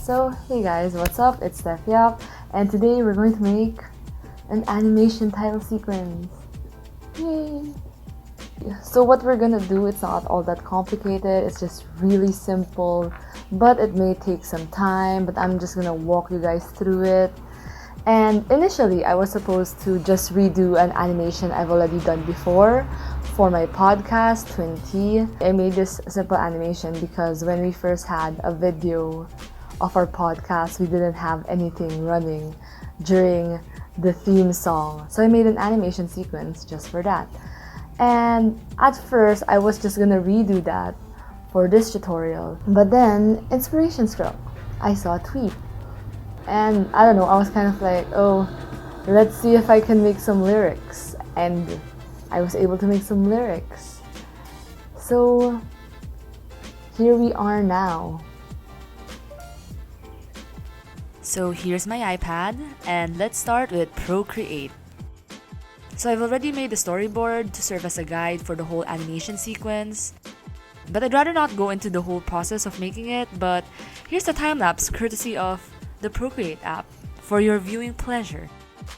So, hey guys, what's up? It's Steph Yap, and today we're going to make an animation title sequence. Yay! So what we're gonna do, it's not all that complicated, it's just really simple, but it may take some time, but I'm just gonna walk you guys through it. And initially, I was supposed to just redo an animation I've already done before for my podcast, Twin T. I made this simple animation because when we first had a video of our podcast, we didn't have anything running during the theme song. So I made an animation sequence just for that. And at first, I was just gonna redo that for this tutorial. But then, inspiration struck. I saw a tweet. And I don't know, I was kind of like, oh, let's see if I can make some lyrics. And I was able to make some lyrics. So, here we are now. So here's my iPad, and let's start with Procreate. So I've already made the storyboard to serve as a guide for the whole animation sequence. But I'd rather not go into the whole process of making it, but here's the time-lapse courtesy of the Procreate app for your viewing pleasure.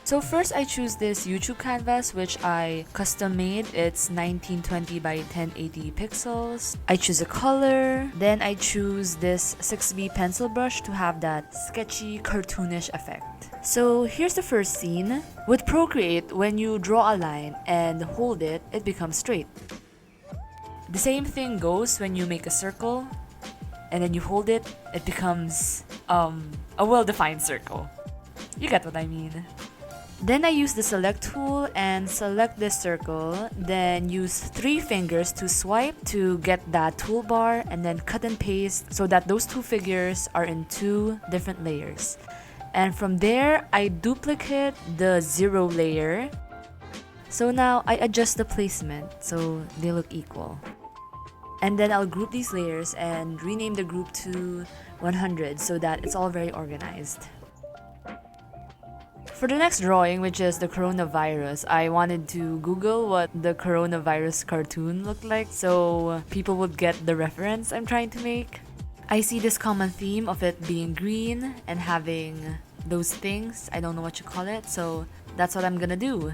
So first I choose this YouTube canvas which I custom made. It's 1920 by 1080 pixels. I choose a color, then I choose this 6B pencil brush to have that sketchy cartoonish effect. So here's the first scene. With Procreate, when you draw a line and hold it, it becomes straight. The same thing goes when you make a circle and then you hold it, it becomes a well-defined circle. You get what I mean. Then I use the select tool and select this circle, then use 3 fingers to swipe to get that toolbar and then cut and paste so that those 2 figures are in 2 different layers. And from there, I duplicate the 0 layer. So now I adjust the placement so they look equal. And then I'll group these layers and rename the group to 100 so that it's all very organized. For the next drawing, which is the coronavirus, I wanted to Google what the coronavirus cartoon looked like so people would get the reference I'm trying to make. I see this common theme of it being green and having those things, I don't know what you call it, so that's what I'm gonna do.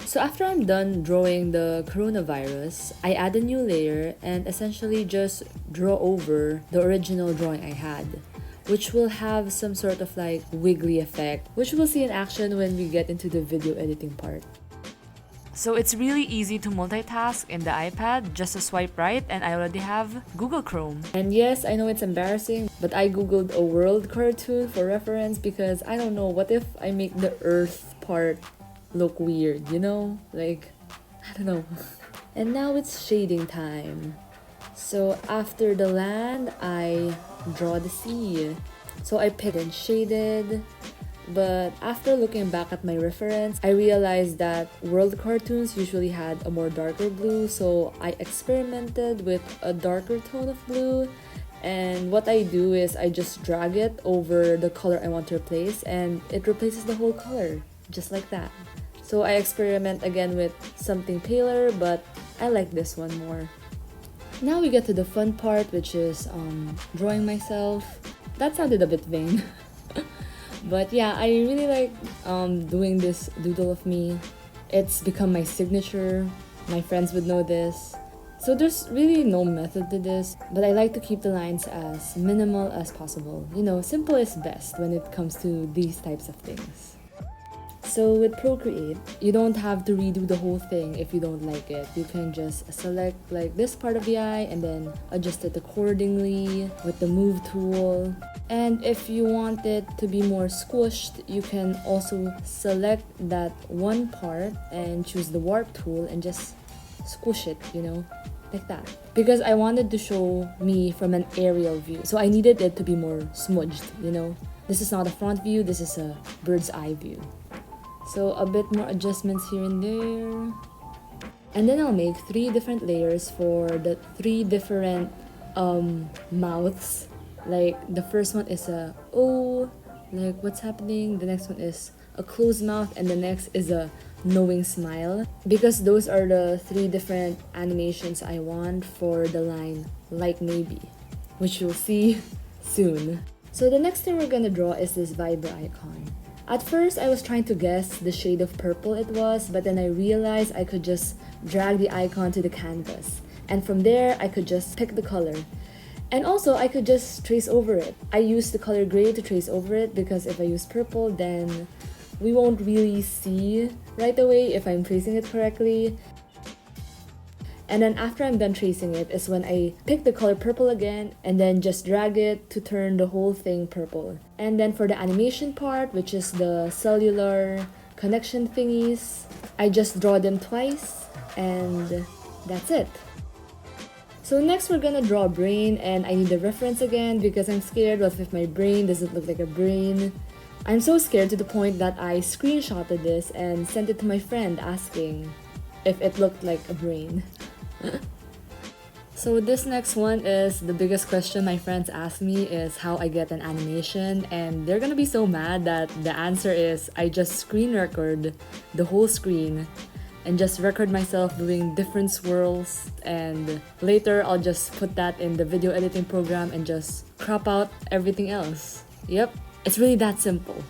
So after I'm done drawing the coronavirus, I add a new layer and essentially just draw over the original drawing I had, which will have some sort of like wiggly effect, which we'll see in action when we get into the video editing part. So it's really easy to multitask in the iPad, just a swipe right and I already have Google Chrome. And yes, I know it's embarrassing, but I googled a world cartoon for reference because I don't know, what if I make the Earth part look weird, you know? Like, I don't know. And now it's shading time. So after the land, I draw the sea. So I picked and shaded, but after looking back at my reference, I realized that world cartoons usually had a more darker blue, so I experimented with a darker tone of blue. And what I do is I just drag it over the color I want to replace and it replaces the whole color, just like that. So I experiment again with something paler, but I like this one more. Now we get to the fun part, which is drawing myself. That sounded a bit vain. But yeah, I really like doing this doodle of me. It's become my signature. My friends would know this. So there's really no method to this, but I like to keep the lines as minimal as possible. You know, simple is best when it comes to these types of things. So with Procreate, you don't have to redo the whole thing if you don't like it. You can just select like this part of the eye and then adjust it accordingly with the move tool. And if you want it to be more squished, you can also select that one part and choose the warp tool and just squish it, you know, like that. Because I wanted to show me from an aerial view, so I needed it to be more smudged, you know. This is not a front view, this is a bird's eye view. So a bit more adjustments here and there. And then I'll make 3 different layers for the 3 different mouths. Like the first one is a O, like what's happening. The next one is a closed mouth and the next is a knowing smile. Because those are the 3 different animations I want for the line like maybe, which you'll see soon. So the next thing we're gonna draw is this Viber icon. At first, I was trying to guess the shade of purple it was, but then I realized I could just drag the icon to the canvas. And from there, I could just pick the color. And also, I could just trace over it. I used the color gray to trace over it because if I use purple, then we won't really see right away if I'm tracing it correctly. And then after I'm done tracing it is when I pick the color purple again and then just drag it to turn the whole thing purple. And then for the animation part, which is the cellular connection thingies, I just draw them twice and that's it. So next we're gonna draw a brain, and I need a reference again because I'm scared what if my brain doesn't look like a brain. I'm so scared to the point that I screenshotted this and sent it to my friend asking if it looked like a brain. So this next one is the biggest question my friends ask me is how I get an animation, and they're gonna be so mad that the answer is I just screen record the whole screen and just record myself doing different swirls, and later I'll just put that in the video editing program and just crop out everything else. Yep, it's really that simple.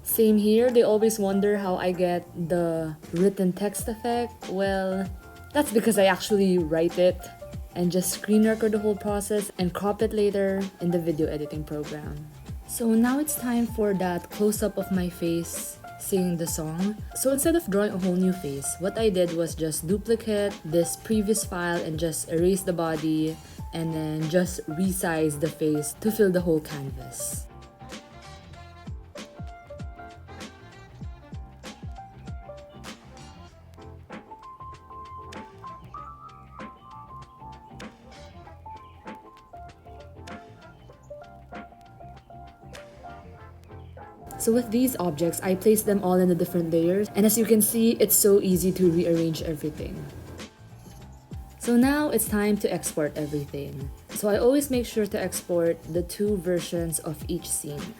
Same here, they always wonder how I get the written text effect. Well, that's because I actually write it and just screen record the whole process and crop it later in the video editing program. So now it's time for that close-up of my face singing the song. So instead of drawing a whole new face, what I did was just duplicate this previous file and just erase the body and then just resize the face to fill the whole canvas. So with these objects, I placed them all in the different layers, and as you can see, it's so easy to rearrange everything. So now it's time to export everything. So I always make sure to export the 2 versions of each scene.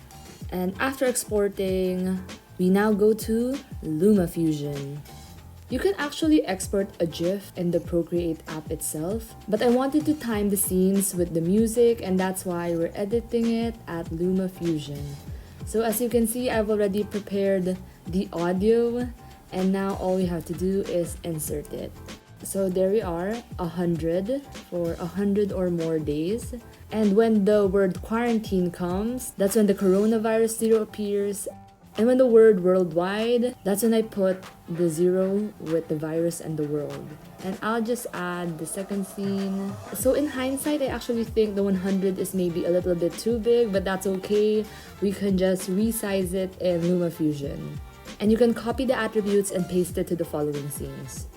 And after exporting, we now go to Lumafusion. You can actually export a GIF in the Procreate app itself, but I wanted to time the scenes with the music, and that's why we're editing it at Lumafusion. So as you can see, I've already prepared the audio, and now all we have to do is insert it. So there we are, 100 for 100 or more days. And when the word quarantine comes, that's when the coronavirus 0 appears. And when the word worldwide, that's when I put the 0 with the virus and the world. And I'll just add the second scene. So in hindsight, I actually think the 100 is maybe a little bit too big, but that's okay. We can just resize it in Lumafusion. And you can copy the attributes and paste it to the following scenes.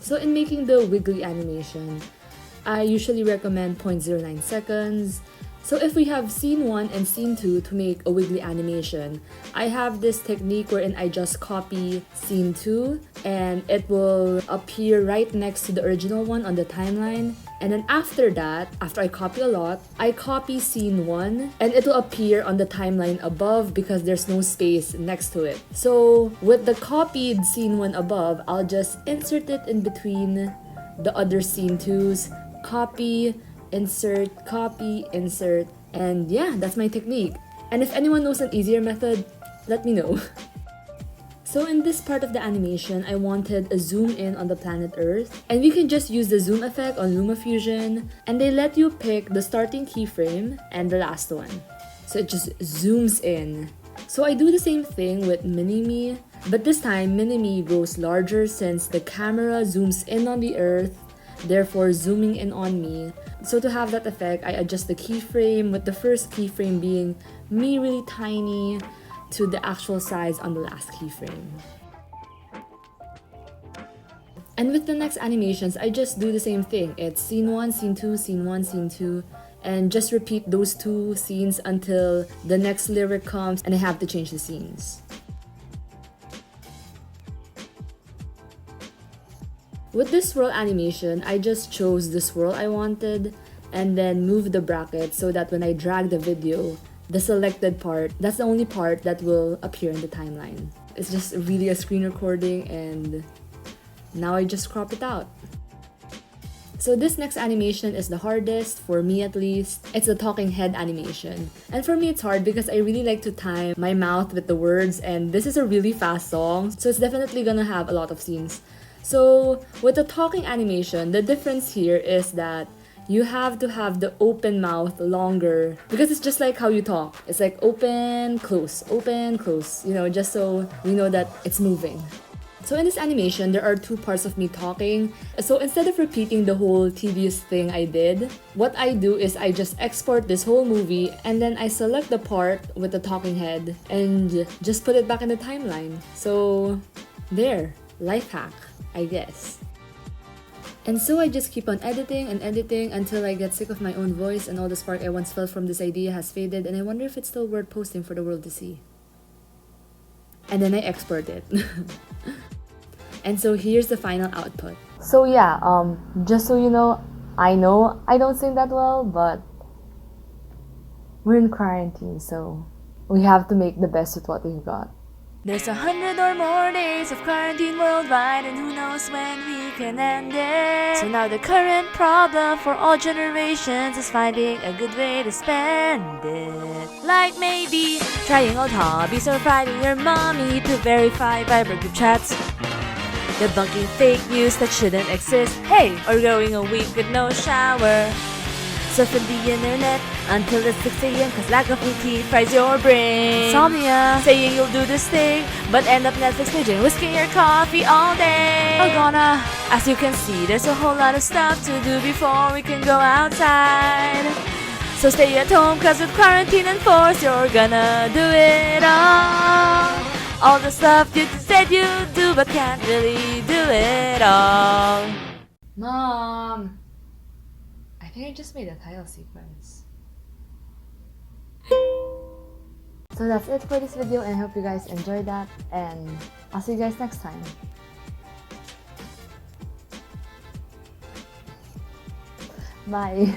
So in making the wiggly animation, I usually recommend 0.09 seconds. So if we have scene 1 and scene 2 to make a wiggly animation, I have this technique wherein I just copy scene 2 and it will appear right next to the original one on the timeline. And then after that, after I copy a lot, I copy scene 1 and it will appear on the timeline above because there's no space next to it. So with the copied scene 1 above, I'll just insert it in between the other scene 2s, copy, insert, copy, insert, and yeah, that's my technique. And if anyone knows an easier method, let me know. So in this part of the animation, I wanted a zoom in on the planet Earth, and we can just use the zoom effect on Lumafusion, and they let you pick the starting keyframe and the last one. So it just zooms in. So I do the same thing with Mini-Me, but this time Mini-Me grows larger since the camera zooms in on the Earth, therefore zooming in on me. So to have that effect, I adjust the keyframe, with the first keyframe being me really tiny to the actual size on the last keyframe. And with the next animations, I just do the same thing. It's scene 1, scene 2, scene 1, scene 2, and just repeat those 2 scenes until the next lyric comes and I have to change the scenes. With this swirl animation, I just chose the swirl I wanted and then moved the bracket so that when I drag the video, the selected part, that's the only part that will appear in the timeline. It's just really a screen recording, and now I just crop it out. So this next animation is the hardest, for me at least. It's the talking head animation. And for me it's hard because I really like to time my mouth with the words, and this is a really fast song, so it's definitely gonna have a lot of scenes. So with the talking animation, the difference here is that you have to have the open mouth longer because it's just like how you talk. It's like open, close, you know, just so we know that it's moving. So in this animation, there are two parts of me talking. So instead of repeating the whole tedious thing I did, what I do is I just export this whole movie and then I select the part with the talking head and just put it back in the timeline. So there, life hack, I guess. And so I just keep on editing and editing until I get sick of my own voice and all the spark I once felt from this idea has faded, and I wonder if it's still worth posting for the world to see. And then I export it. And so here's the final output. So yeah, just so you know I don't sing that well, but we're in quarantine, so we have to make the best with what we've got. There's 100 or more days of quarantine worldwide, and who knows when we can end it. So now the current problem for all generations is finding a good way to spend it. Like maybe trying old hobbies or fighting your mommy to verify Viber group chats, debunking fake news that shouldn't exist, hey, or going a week with no shower, surfing the internet until it's 6 a.m. cause lack of routine fries your brain. Insomnia, saying you'll do this thing but end up Netflix binging, whisking your coffee all day. We're gonna, as you can see, there's a whole lot of stuff to do before we can go outside. So stay at home cause with quarantine enforced, you're gonna do it all the stuff you said you'd do but can't really do it all. Mom! I think I just made a title sequence. So that's it for this video, and I hope you guys enjoyed that, and I'll see you guys next time. Bye!